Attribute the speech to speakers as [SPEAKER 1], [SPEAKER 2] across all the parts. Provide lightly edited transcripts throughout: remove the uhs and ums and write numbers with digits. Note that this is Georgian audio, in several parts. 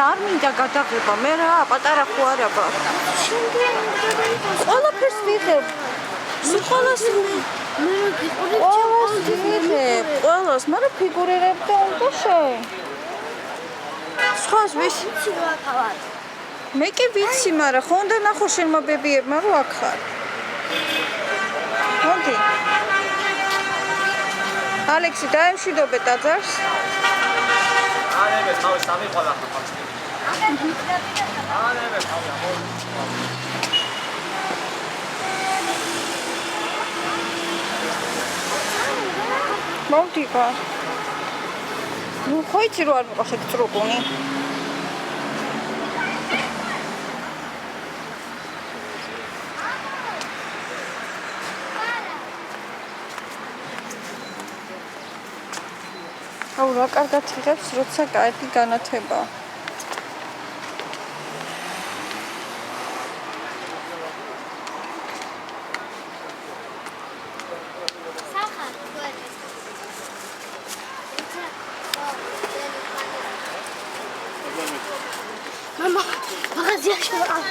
[SPEAKER 1] არ მინდა გადაღება, მე რა, პატარა ხო არა ვარ. ყველაფერს ვიღებ. სულ ყველას, მაგრამ ფიგურირებდა უნდა შენ. სხვას ვიცი. მე კი ვიცი, მაგრამ ხო უნდა ნახო შენმა ბებიებმა რო აქ ხარ. მოდი. ალექსი, დაემშვიდობე ტაძარს.
[SPEAKER 2] არემე თავის სამიყვალა ხარ. არემე თავი.
[SPEAKER 1] მოდი გარ. ნუ ხო იცი რო არ მიყავს ეგ წრუკუნი. აუ რა კარგად იღებს, როცა კარგი განათებაა.
[SPEAKER 3] Mama, magazine şu an.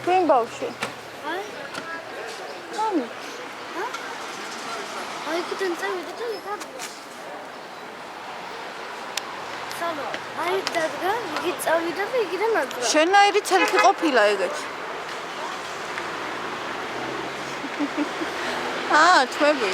[SPEAKER 1] Twin bauში.
[SPEAKER 3] Ay.
[SPEAKER 1] Mami.
[SPEAKER 3] Ha? Ay, kuten წავიდა და იქ სალო, აი დადგა, იგი წავიდა და იქიდან აძრა.
[SPEAKER 1] შენაირი ცელფი ყოფილა ეგეც. თვები.